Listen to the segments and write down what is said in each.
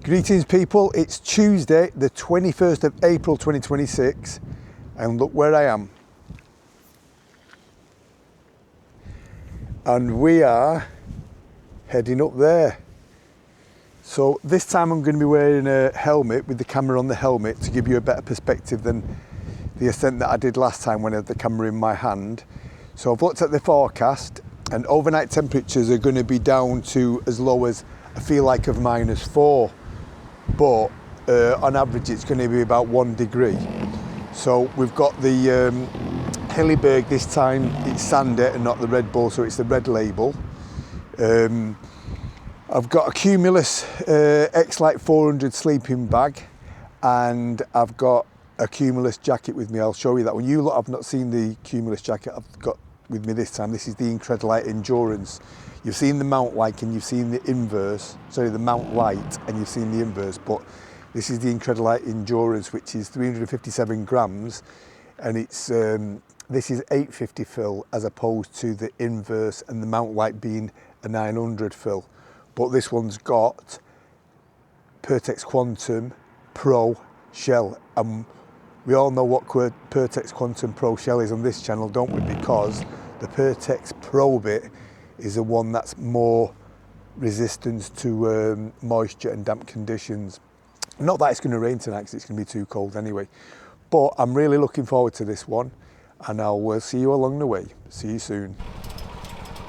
Greetings people, it's Tuesday the 21st of April 2026 and look where I am. And we are heading up there. So this time I'm going to be wearing a helmet with the camera on the helmet to give you a better perspective than the ascent that I did last time when I had the camera in my hand. So I've looked at the forecast and overnight temperatures are going to be down to as low as I feel like of -4. But on average it's going to be about 1 degree. So we've got the HILLEBERG this time, it's sandy and not the Red Bull, so it's the red label. I've got a Cumulus X-Lite 400 sleeping bag and I've got a Cumulus jacket with me. I'll show you that one. You lot have not seen the Cumulus jacket I've got with me this time. This is the Incredilite Endurance. You've seen the Mount Like and you've seen the inverse, sorry, the Mount Light and you've seen the inverse, but this is the Incredilite Endurance, which is 357 grams, and it's this is 850 fill as opposed to the inverse and the Mount Light being a 900 fill. But this one's got Pertex Quantum Pro shell, and we all know what Pertex Quantum Pro shell is on this channel, don't we? Because the Pertex Pro bit is the one that's more resistant to moisture and damp conditions. Not that it's going to rain tonight because it's going to be too cold anyway. But I'm really looking forward to this one and I'll see you along the way. See you soon.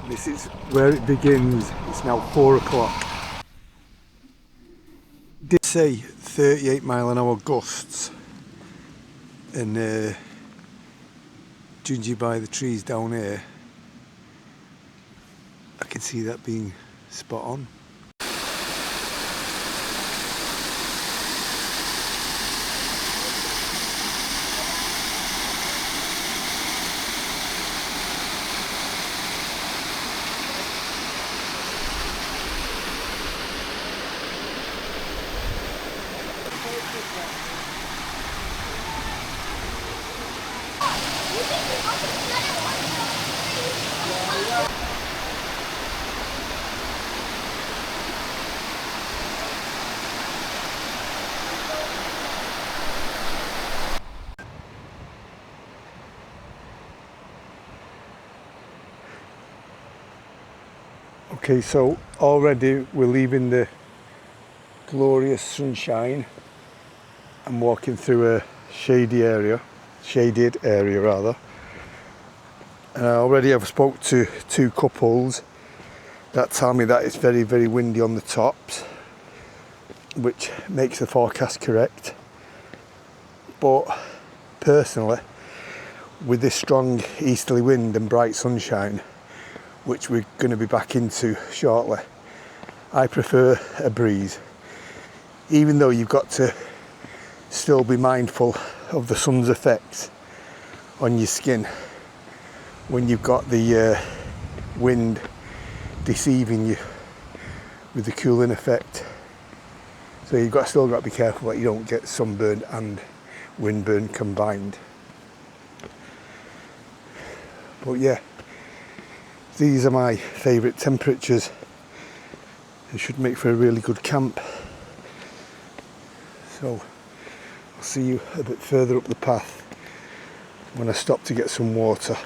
This is where it begins. It's now 4 o'clock. Did say 38-mile-an-hour gusts, and judging by the trees down here, I can see that being spot on. Okay, so already we're leaving the glorious sunshine and walking through a shaded area rather. And I already have spoke to 2 couples that tell me that it's very, very windy on the tops, which makes the forecast correct. But personally, with this strong easterly wind and bright sunshine, which we're going to be back into shortly, I prefer a breeze, even though you've got to still be mindful of the sun's effects on your skin when you've got the wind deceiving you with the cooling effect. So you've still got to be careful that you don't get sunburn and windburn combined. But yeah, these are my favourite temperatures. It should make for a really good camp. So I'll see you a bit further up the path when I stop to get some water.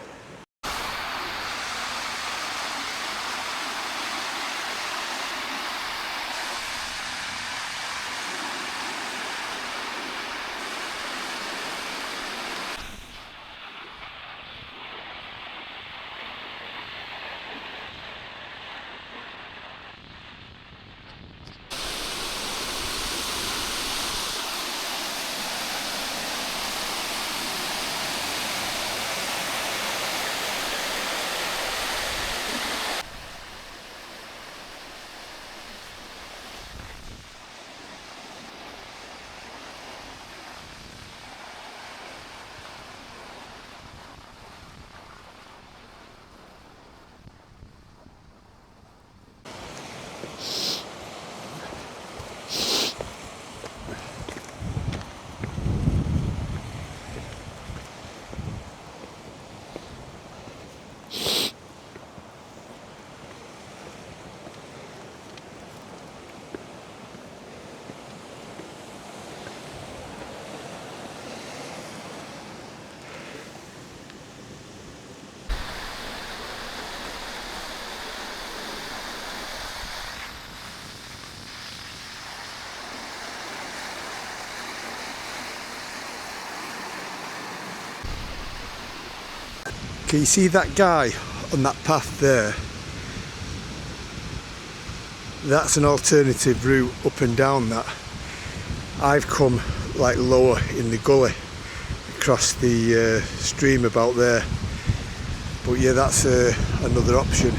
Okay, you see that guy on that path there? That's an alternative route up and down that. I've come like lower in the gully across the stream about there, but yeah, that's another option.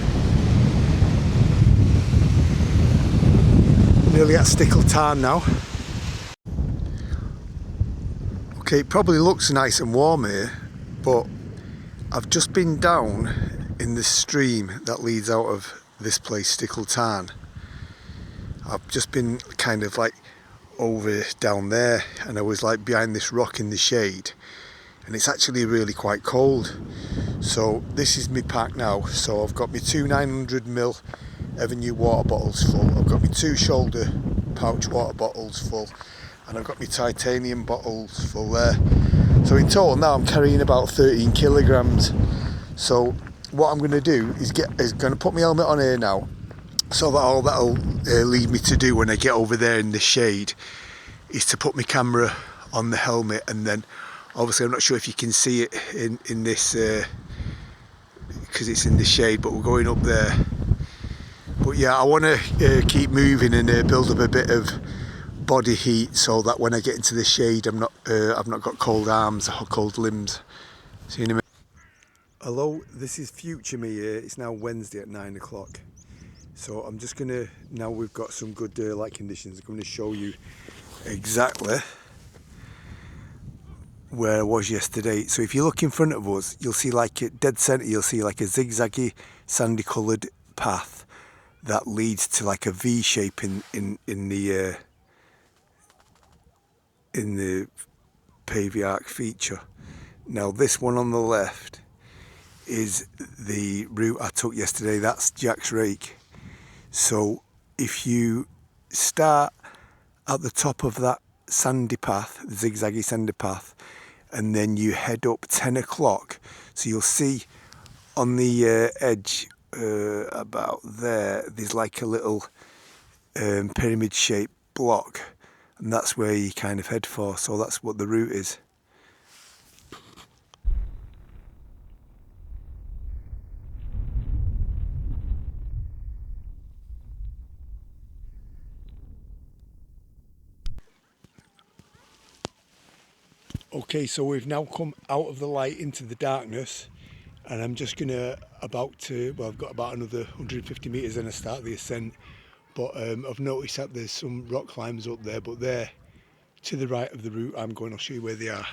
Nearly at Stickle Tarn now. Okay, it probably looks nice and warm here, but I've just been down in the stream that leads out of this place, Stickle Tarn. I've just been kind of like over down there, and I was like behind this rock in the shade, and it's actually really quite cold. So this is my pack now. So I've got my two 900ml Avenue water bottles full, I've got my two shoulder pouch water bottles full, and I've got my titanium bottles full there. So in total now I'm carrying about 13 kilograms. So what I'm going to do is going to put my helmet on here now, so that all that'll lead me to do when I get over there in the shade is to put my camera on the helmet, and then obviously I'm not sure if you can see it in this because it's in the shade, but we're going up there. But yeah, I want to keep moving and build up a bit of body heat, so that when I get into the shade I've not got cold arms or cold limbs. See you in a minute. Hello, this is future me here. It's now Wednesday at 9 o'clock. So I'm just gonna, now we've got some good light conditions, I'm going to show you exactly where I was yesterday. So if you look in front of us, you'll see like at dead centre, you'll see like a zigzaggy sandy coloured path that leads to like a V shape in the pavey arc feature. Now this one on the left is the route I took yesterday. That's Jack's Rake. So if you start at the top of that sandy path, the zigzaggy sandy path, and then you head up 10 o'clock, so you'll see on the edge about there's like a little pyramid shaped block, and that's where you kind of head for. So that's what the route is. Okay, so we've now come out of the light into the darkness, and I'm just gonna I've got about another 150 metres and I start the ascent. But I've noticed that there's some rock climbs up there, but they're to the right of the route I'm going. I'll show you where they are.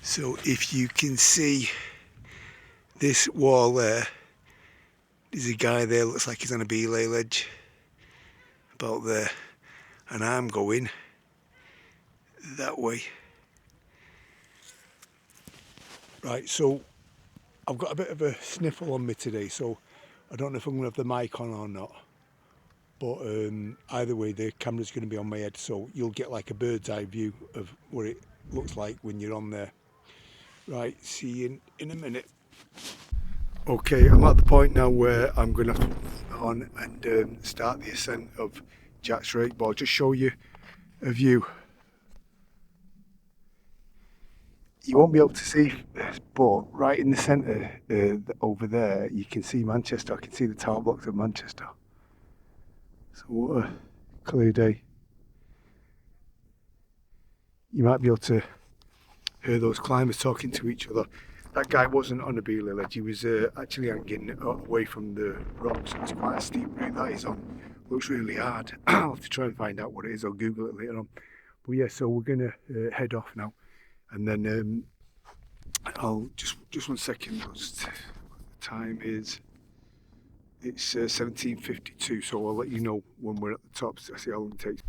So if you can see this wall there, there's a guy there, looks like he's on a belay ledge about there, and I'm going that way. Right, so I've got a bit of a sniffle on me today, so I don't know if I'm going to have the mic on or not. But either way, the camera's going to be on my head, so you'll get like a bird's eye view of what it looks like when you're on there. Right, see you in a minute. Okay, I'm at the point now where I'm going to have to on and start the ascent of Jack's Rake, but I'll just show you a view. You won't be able to see this, but right in the centre over there, you can see Manchester. I can see the tower blocks of Manchester. So what a clear day. You might be able to hear those climbers talking to each other. That guy wasn't on a belay ledge, he was actually hanging away from the rocks. It's quite a steep route that he's on. Looks really hard. I'll have to try and find out what it is. I'll Google it later on. But yeah, so we're going to head off now. And then I'll just 1 second. The time is, it's 17:52, so I'll let you know when we're at the top. So I see how long it takes.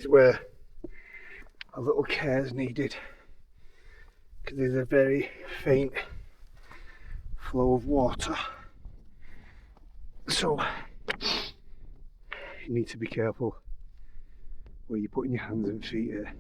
is where a little care is needed, because there's a very faint flow of water, so you need to be careful where you're putting your hands and feet here.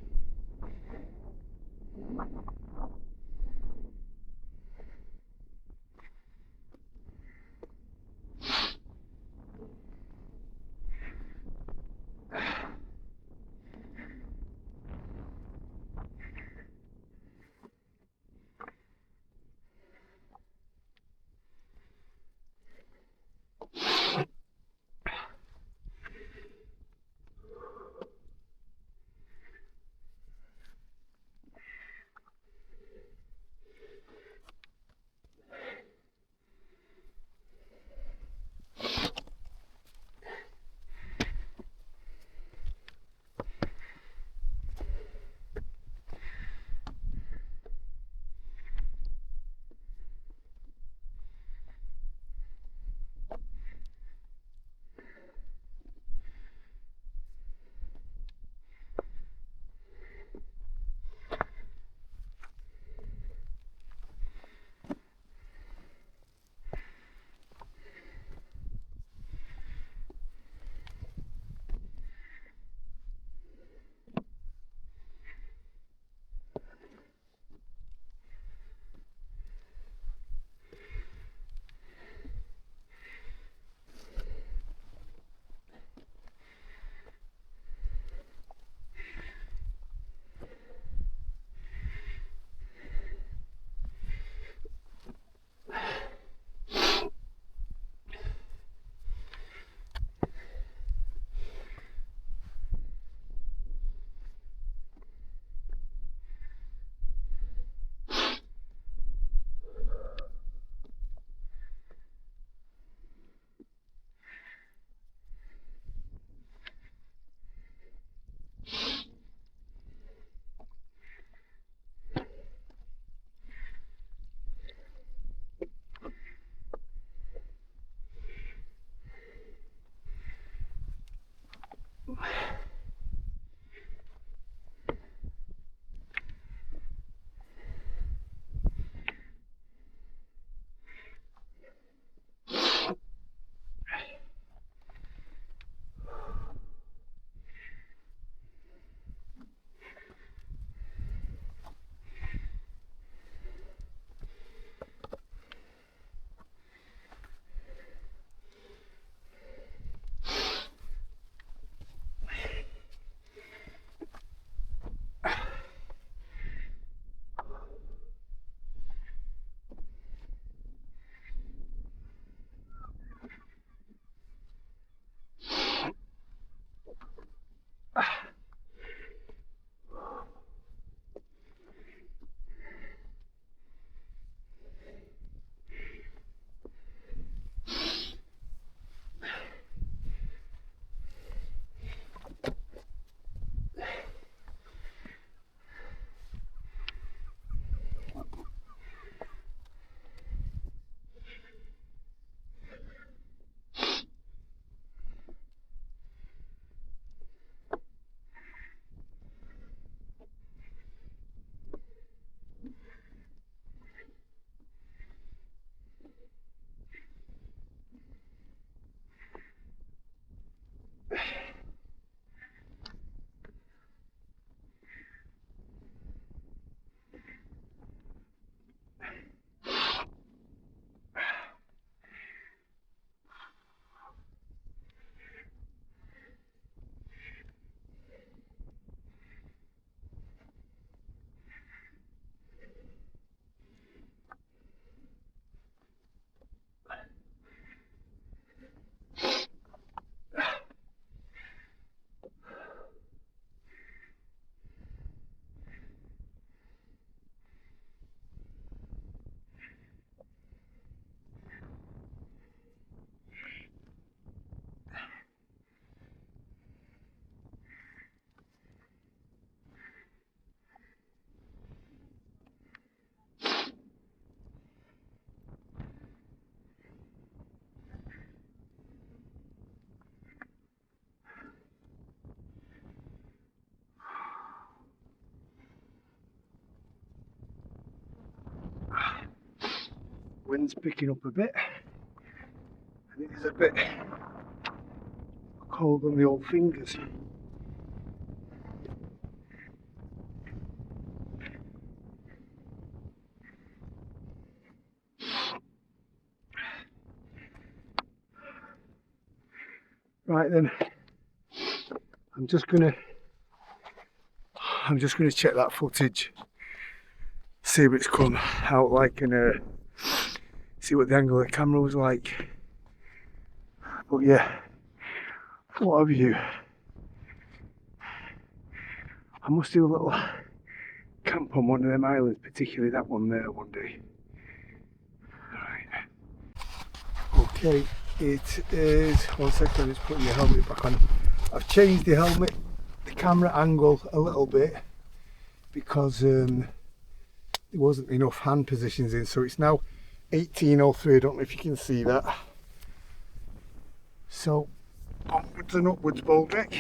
wind's picking up a bit, and it is a bit cold on the old fingers. Right then, I'm just gonna check that footage, see if it's come out like, and see what the angle of the camera was like. But yeah, what a view. I must do a little camp on one of them islands, particularly that one there one day. Right. Okay, it is, 1 second, I'm just putting the helmet back on. I've changed the helmet, the camera angle a little bit because there wasn't enough hand positions in, so it's now 18:03. I don't know if you can see that. So onwards and upwards, Boldrick.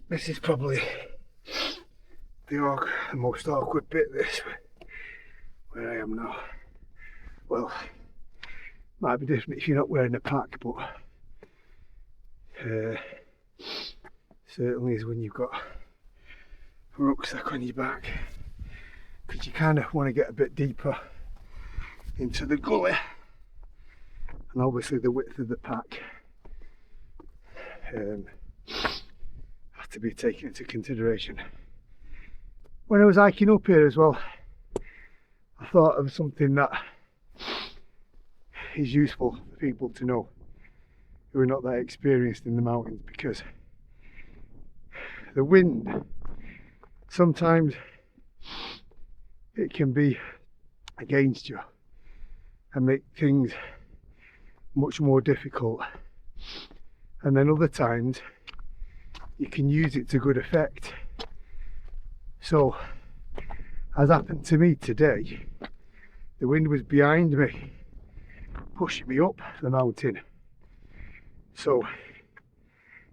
This is probably the most awkward bit, this, where I am now. Well, might be different if you're not wearing a pack, but certainly is when you've got a rucksack on your back, because you kind of want to get a bit deeper into the gully, and obviously the width of the pack has to be taken into consideration. When I was hiking up here as well, I thought of something that is useful for people to know who are not that experienced in the mountains, because the wind, sometimes it can be against you and make things much more difficult. And then other times you can use it to good effect. So, as happened to me today, the wind was behind me, pushing me up the mountain. So,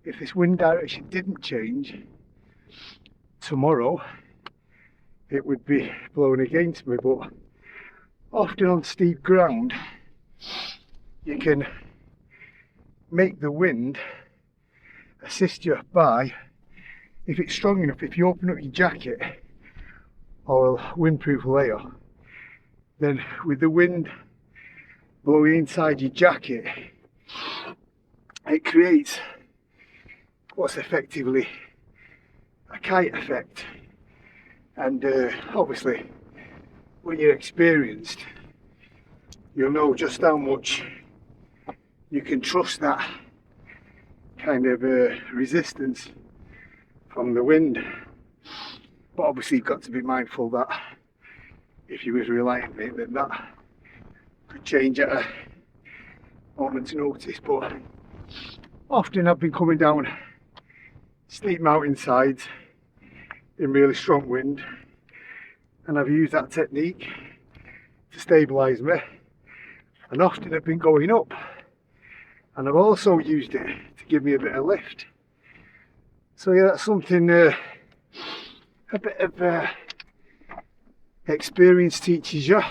if this wind direction didn't change, tomorrow it would be blowing against me. But often on steep ground, you can make the wind assist you by, if it's strong enough, if you open up your jacket or a windproof layer, then with the wind blowing inside your jacket, it creates what's effectively a kite effect. And obviously when you're experienced, you'll know just how much you can trust that kind of resistance from the wind. But obviously you've got to be mindful that if you was relying on it, then that could change at a moment's notice. But often I've been coming down steep mountainsides in really strong wind, and I've used that technique to stabilise me, and often I've been going up, and I've also used it to give me a bit of lift. So yeah, that's something a bit of experience teaches you.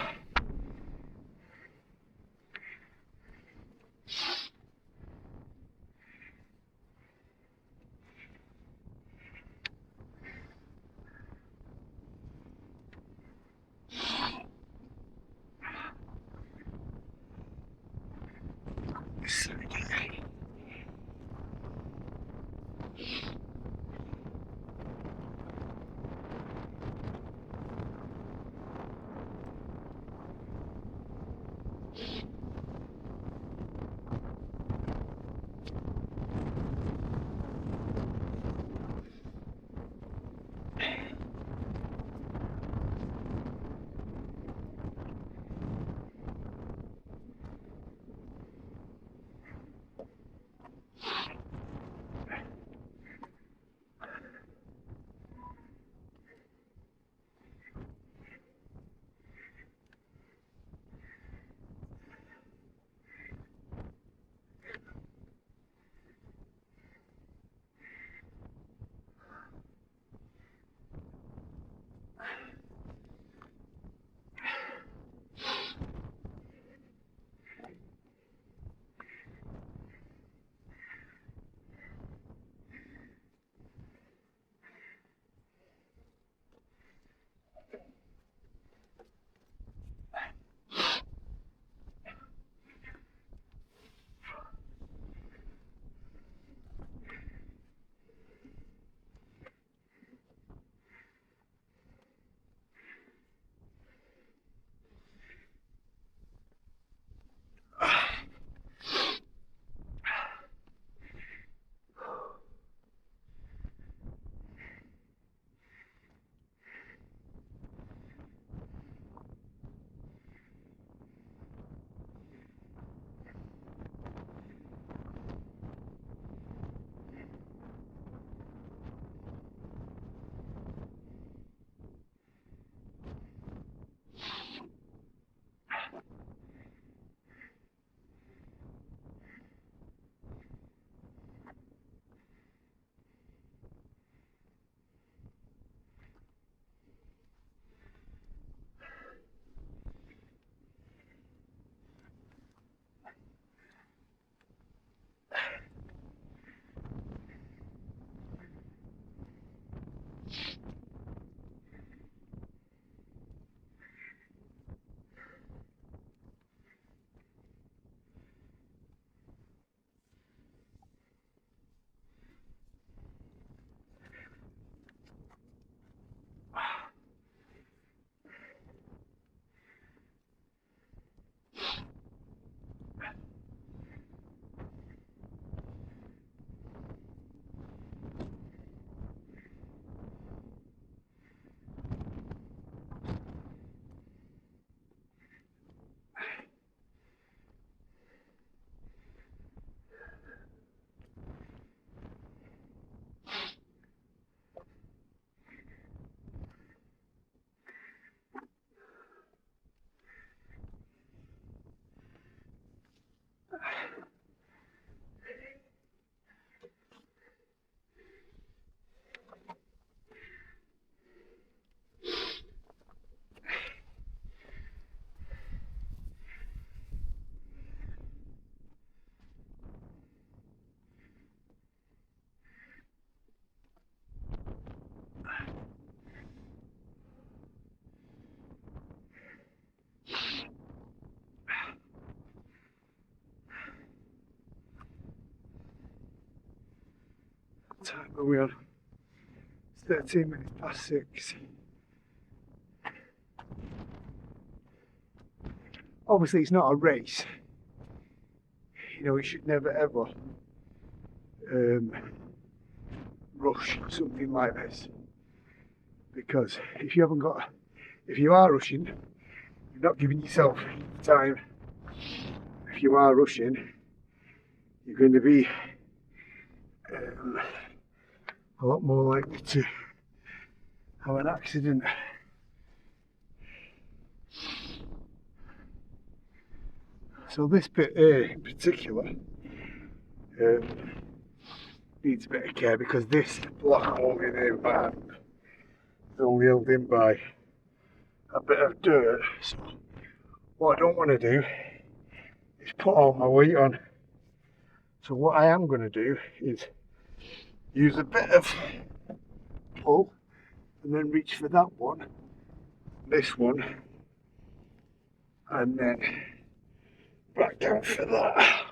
time are we on? It's 13 minutes past 6. Obviously it's not a race. You know, you should never ever rush something like this, because if you are rushing, you're not giving yourself time. If you are rushing, you're going to be a lot more likely to have an accident. So this bit here in particular needs a bit of care, because this block I'm holding here with my hand is only held in by a bit of dirt. So what I don't want to do is put all my weight on. So what I am going to do is use a bit of pull and then reach for that one, this one, and then back down for that,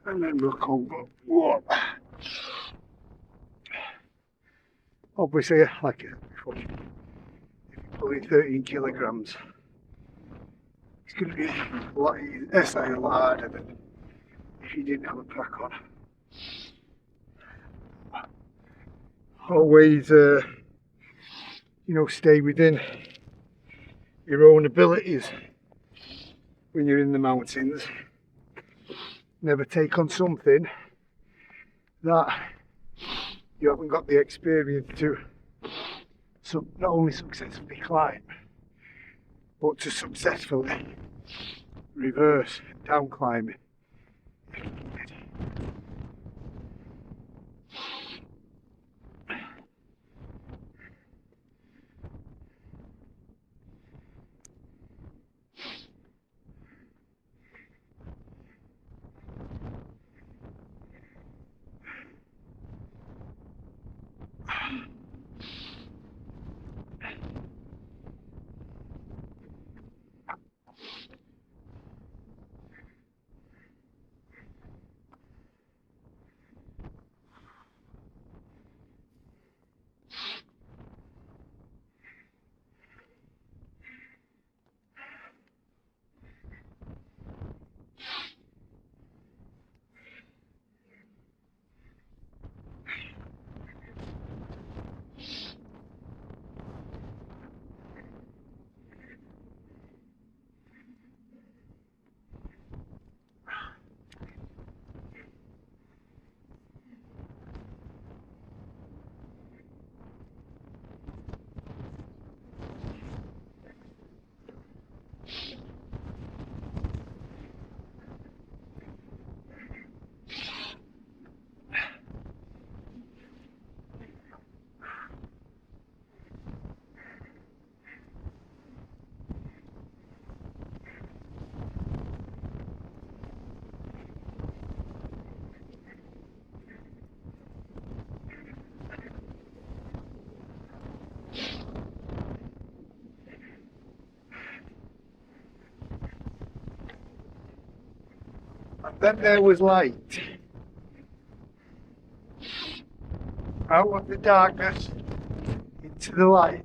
and then look over. Whoa. Obviously, like before, if you're pulling 13 kilograms, it's going to be a lot easier, a lot harder than if you didn't have a pack on. Always, you know, stay within your own abilities when you're in the mountains. Never take on something that you haven't got the experience to not only successfully climb, but to successfully reverse down climbing. And then there was light. Out of the darkness into the light.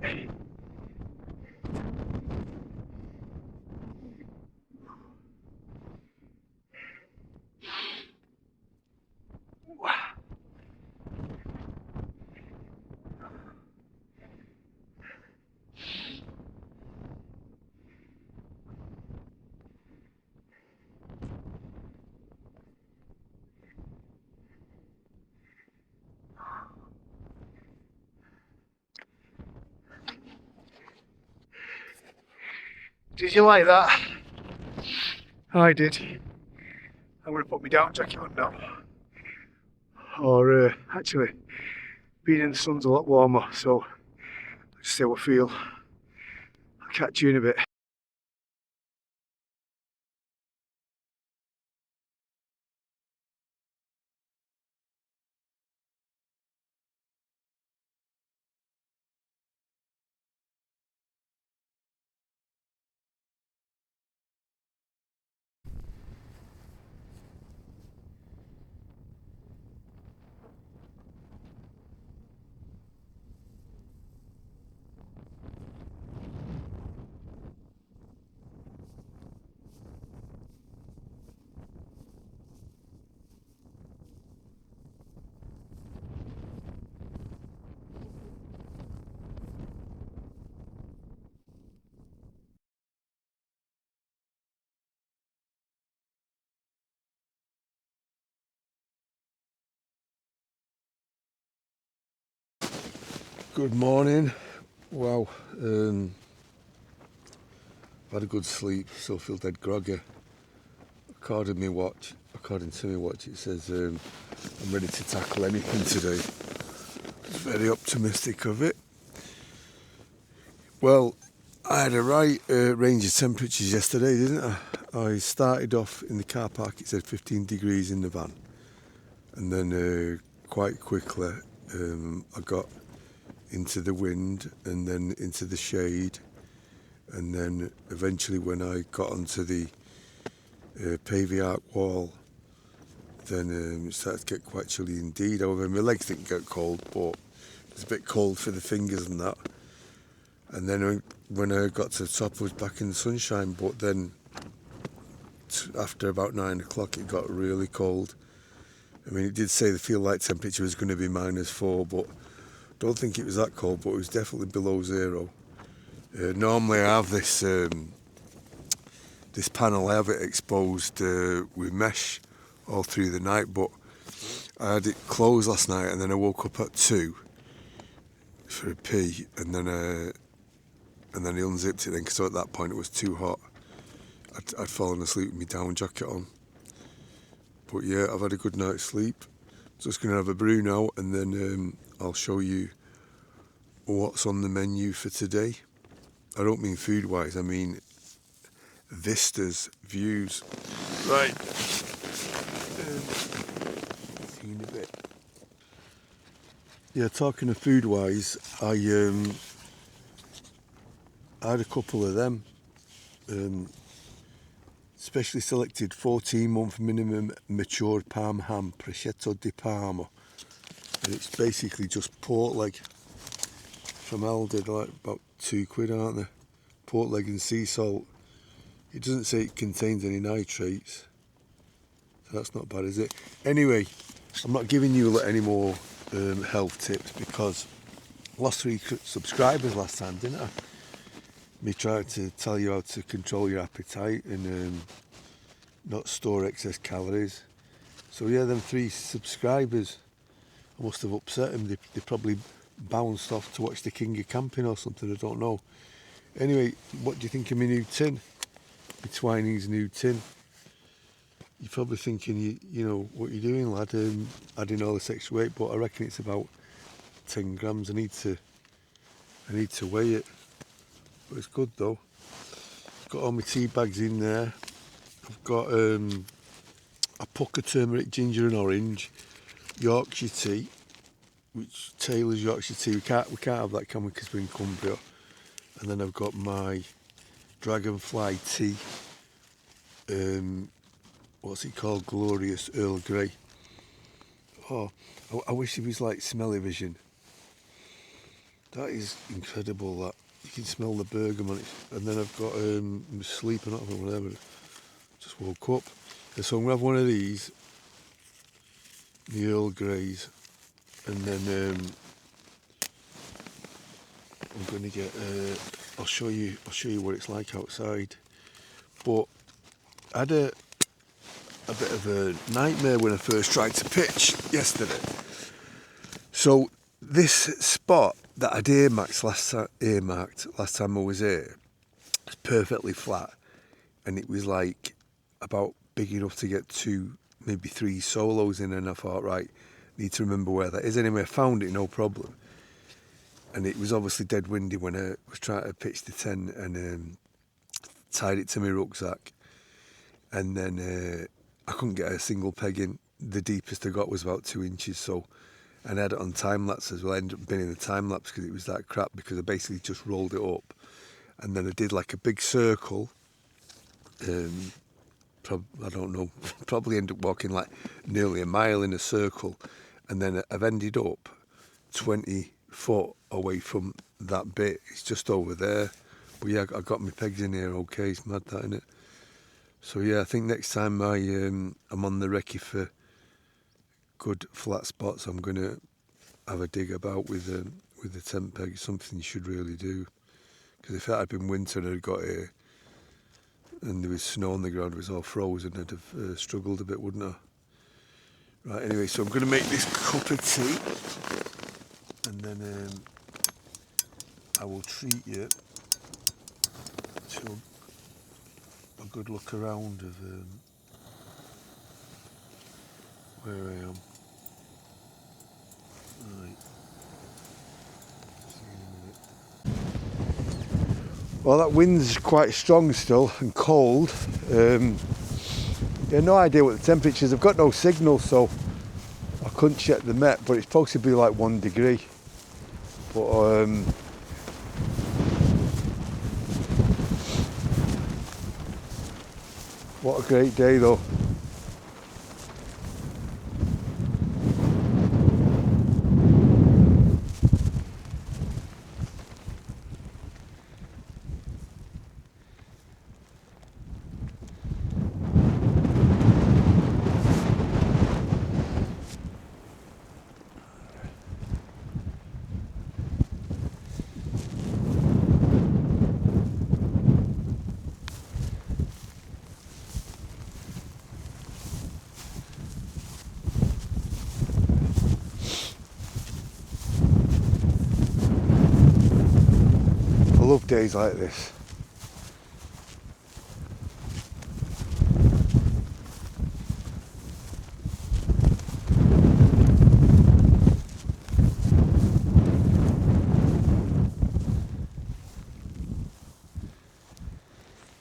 Did you like that? I did. I'm going to put my down jacket on now. Or actually, being in the sun's a lot warmer, so let's see how I feel. I'll catch you in a bit. Good morning. Wow, I've had a good sleep, still feel dead groggy. According to my watch, it says I'm ready to tackle anything today. It's very optimistic of it. Well, I had a right range of temperatures yesterday, didn't I? I started off in the car park, it said 15 degrees in the van. And then quite quickly I got into the wind and then into the shade, and then eventually when I got onto the pavey arc wall, then it started to get quite chilly indeed. However, my legs didn't get cold, but it's a bit cold for the fingers and that. And then when I got to the top, I was back in the sunshine, but then after about 9 o'clock it got really cold. I mean, it did say the feel light temperature was going to be -4, but I don't think it was that cold, but it was definitely below 0. Normally I have this this panel, I have it exposed with mesh all through the night, but I had it closed last night, and then I woke up at 2 for a pee, and then he unzipped it then, because at that point it was too hot. I'd fallen asleep with my down jacket on. But yeah, I've had a good night's sleep. Just going to have a brew now, and then I'll show you what's on the menu for today. I don't mean food-wise, I mean vistas, views. Right. See you in a bit. Yeah, talking of food-wise, I had a couple of them. Specially selected 14-month minimum matured Parm ham, prosciutto di Parma. And it's basically just pork leg from Aldi. They're like about £2, aren't they? Pork leg and sea salt. It doesn't say it contains any nitrates, so that's not bad, is it? Anyway, I'm not giving you any more health tips, because I lost 3 subscribers last time, didn't I? Me trying to tell you how to control your appetite and not store excess calories. So yeah, them 3 subscribers, I must have upset them. They probably bounced off to watch the King of Camping or something, I don't know. Anyway, what do you think of my new tin? My Twinings new tin. You're probably thinking, you know, what you're doing, lad, adding all this extra weight, but I reckon it's about 10 grams. I need to weigh it. But it's good though. Got all my tea bags in there. I've got a pucker turmeric, ginger and orange, Yorkshire tea, which Taylor's Yorkshire tea. We can't have that, can we, because we're in Cumbria. And then I've got my Dragonfly tea. What's it called? Glorious Earl Grey. Oh, I wish it was like smelly vision. That is incredible, that. You can smell the bergamot. And then I've got my sleeping up or whatever. Just woke up. And so I'm going to have one of these, the Earl Greys, and then I'm going to get, I'll show you what it's like outside. But I had a bit of a nightmare when I first tried to pitch yesterday. So this spot that I'd earmarked last time I was here, it's perfectly flat, and it was like about big enough to get 2, maybe 3 solos in, and I thought, right, need to remember where that is. Anyway, I found it, no problem. And it was obviously dead windy when I was trying to pitch the tent, and tied it to my rucksack, and then I couldn't get a single peg in. The deepest I got was about 2 inches, so, and I had it on time lapse as well. I ended up being in the time lapse because it was that crap, because I basically just rolled it up, and then I did like a big circle. I don't know, probably ended up walking like nearly a mile in a circle, and then I've ended up 20 foot away from that bit. It's just over there. But yeah, I got my pegs in here okay. It's mad, that, innit? So yeah, I think next time I'm on the recce for good flat spots, I'm going to have a dig about with the tent peg. Something you should really do, because if that had been winter and I'd got here and there was snow on the ground, it was all frozen, I'd have struggled a bit, wouldn't I? Right, anyway, so I'm going to make this cup of tea, and then I will treat you to a good look around of where I am. Right. See you in a minute. Well, that wind's quite strong still and cold. Yeah, no idea what the temperature is. I've got no signal, so I couldn't check the Met, but it's supposed to be like 1 degree. But what a great day though. I love days like this.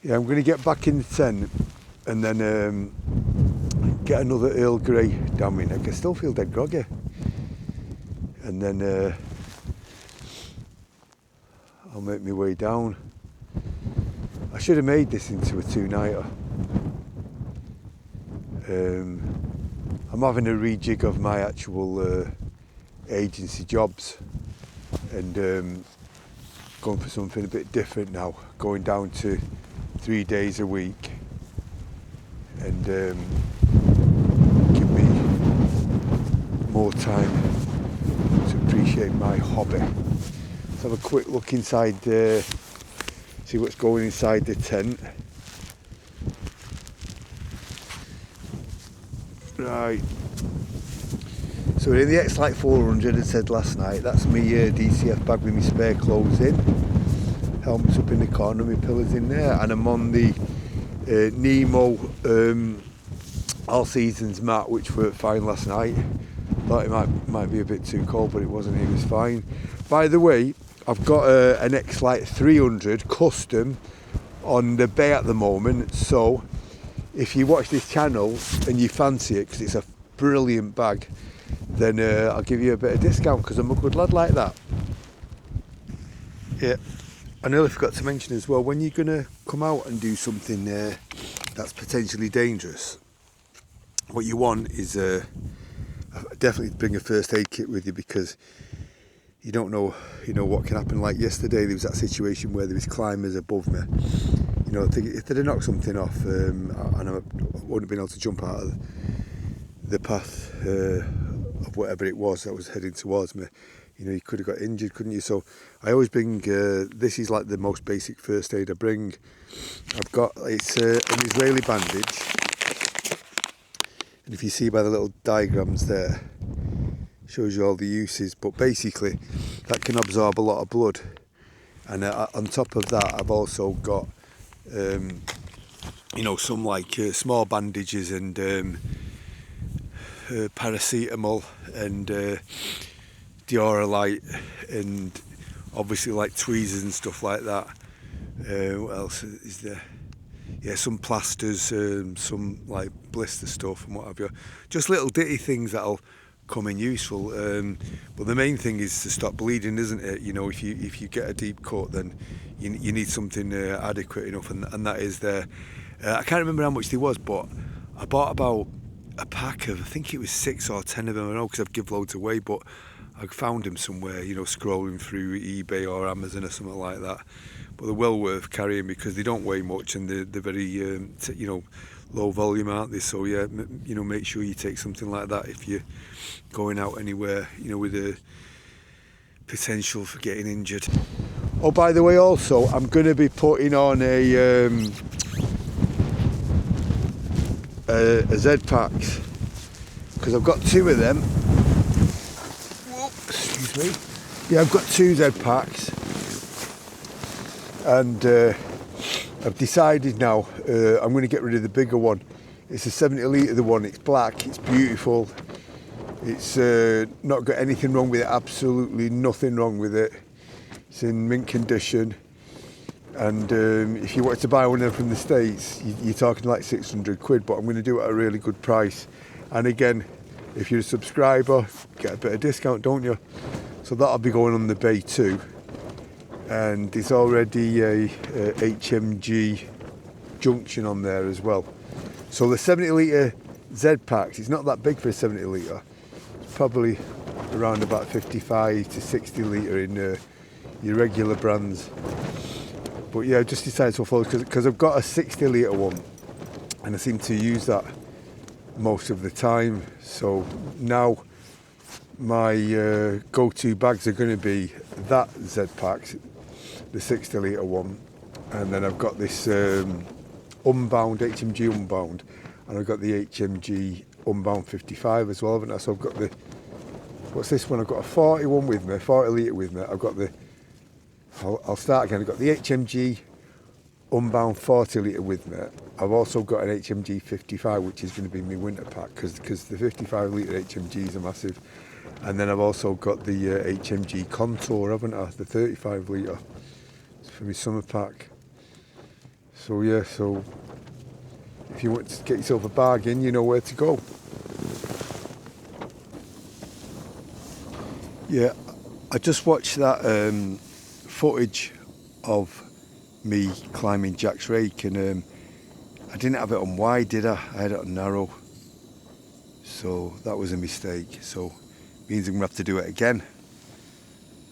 Yeah, I'm going to get back in the tent and then get another Earl Grey down my neck. I still feel dead groggy. And then I'll make my way down. I should have made this into a 2-nighter. I'm having a rejig of my actual agency jobs and going for something a bit different now, going down to 3 days a week and give me more time to appreciate my hobby. Let's have a quick look inside, see what's going inside the tent. Right, so we're in the X-Lite 400, as I said last night. That's my DCF bag with my spare clothes in. Helmet's up in the corner, my pillars in there, and I'm on the Nemo All Seasons mat, which worked fine last night. Thought it might be a bit too cold, but it wasn't. It was fine. By the way, I've got an X-Lite 300 custom on the bay at the moment, so if you watch this channel and you fancy it, because it's a brilliant bag, then I'll give you a bit of discount because I'm a good lad like that. Yeah, I nearly forgot to mention as well, when you're going to come out and do something that's potentially dangerous, what you want is definitely bring a first aid kit with you, because you don't know, what can happen. Like yesterday, there was that situation where there was climbers above me. If they'd have knocked something off and I wouldn't have been able to jump out of the path of whatever it was that was heading towards me, you could have got injured, couldn't you? So I always bring, this is like the most basic first aid I bring. It's an Israeli bandage, and if you see by the little diagrams there, shows you all the uses, but basically that can absorb a lot of blood. And on top of that, I've also got some like small bandages and paracetamol and Diorolite, and obviously like tweezers and stuff like that. What else is there? Yeah, some plasters, some like blister stuff and what have you. Just little ditty things that'll come in useful. But the main thing is to stop bleeding, isn't it? If you get a deep cut, then you need something adequate enough, and that is there. I can't remember how much there was, but I bought about a pack of, I think it was 6 or 10 of them. I know, because I've give loads away, but I found them somewhere, scrolling through eBay or Amazon or something like that. But they're well worth carrying because they don't weigh much and they're very, low volume, aren't they? So yeah, make sure you take something like that if you're going out anywhere, with a potential for getting injured. Oh, by the way, also, I'm going to be putting on a Z packs, because I've got 2 of them. Excuse me. Yeah, I've got 2 Z packs, and I've decided now I'm going to get rid of the bigger one. It's a 70 litre the one, it's black, it's beautiful, it's not got anything wrong with it, absolutely nothing wrong with it. It's in mint condition, and if you wanted to buy one of them from the States, you're talking like 600 quid, but I'm going to do it at a really good price. And again, if you're a subscriber, get a bit of discount, don't you? So that'll be going on the bay too. And there's already a HMG junction on there as well. So the 70 litre Z packs, it's not that big for a 70 litre. It's probably around about 55 to 60 litre in your regular brands. But yeah, I just decided to follow because I've got a 60 litre one and I seem to use that most of the time. So now my go-to bags are going to be that Z packs, the 60 litre one, and then I've got this Unbound, HMG Unbound, and I've got the HMG Unbound 55 as well, haven't I? So I've got the, what's this one? I've got a 40 one with me, 40 litre with me. I've got the, I'll start again. I've got the HMG Unbound 40 litre with me. I've also got an HMG 55, which is going to be my winter pack, because the 55 litre HMGs are massive. And then I've also got the HMG Contour, haven't I? The 35 litre. It's for my summer pack. So yeah, so if you want to get yourself a bargain, you know where to go. Yeah, I just watched that footage of me climbing Jack's Rake, and I didn't have it on wide, did I? I had it on narrow. So that was a mistake. So it means I'm going to have to do it again.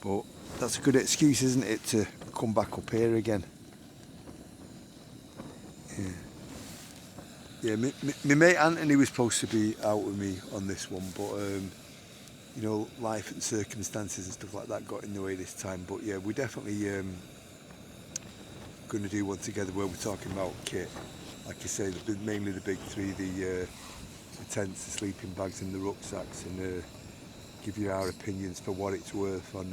But that's a good excuse, isn't it, to come back up here again. Yeah, my mate Anthony was supposed to be out with me on this one, but you know, life and circumstances and stuff like that got in the way this time. But yeah, we're definitely going to do one together where we're talking about kit. Like I say, mainly the big three, the tents, the sleeping bags and the rucksacks, and give you our opinions for what it's worth on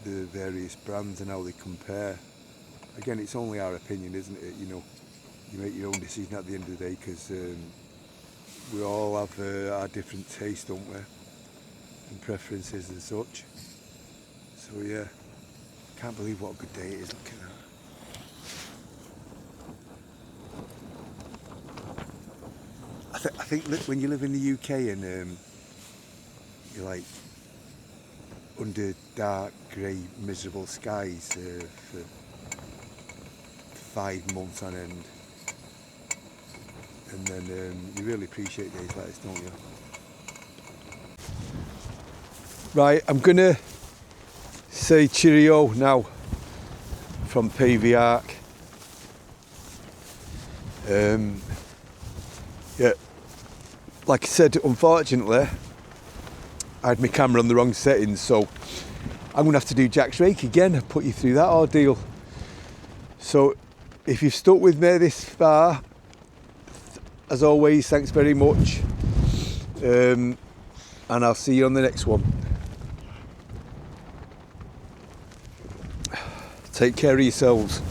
the various brands and how they compare. Again, it's only our opinion, isn't it? You know, you make your own decision at the end of the day, because we all have our different tastes, don't we? And preferences and such. So yeah, can't believe what a good day it is. Look at that. I think when you live in the UK and you're like under dark, grey, miserable skies for 5 months on end, and then you really appreciate days like this, don't you? Right, I'm gonna say cheerio now from PV Arc. Yeah, like I said, unfortunately I had my camera on the wrong settings, so I'm gonna have to do Jack's Rake again. I've put you through that ordeal. So if you've stuck with me this far, as always, thanks very much, and I'll see you on the next one. Take care of yourselves.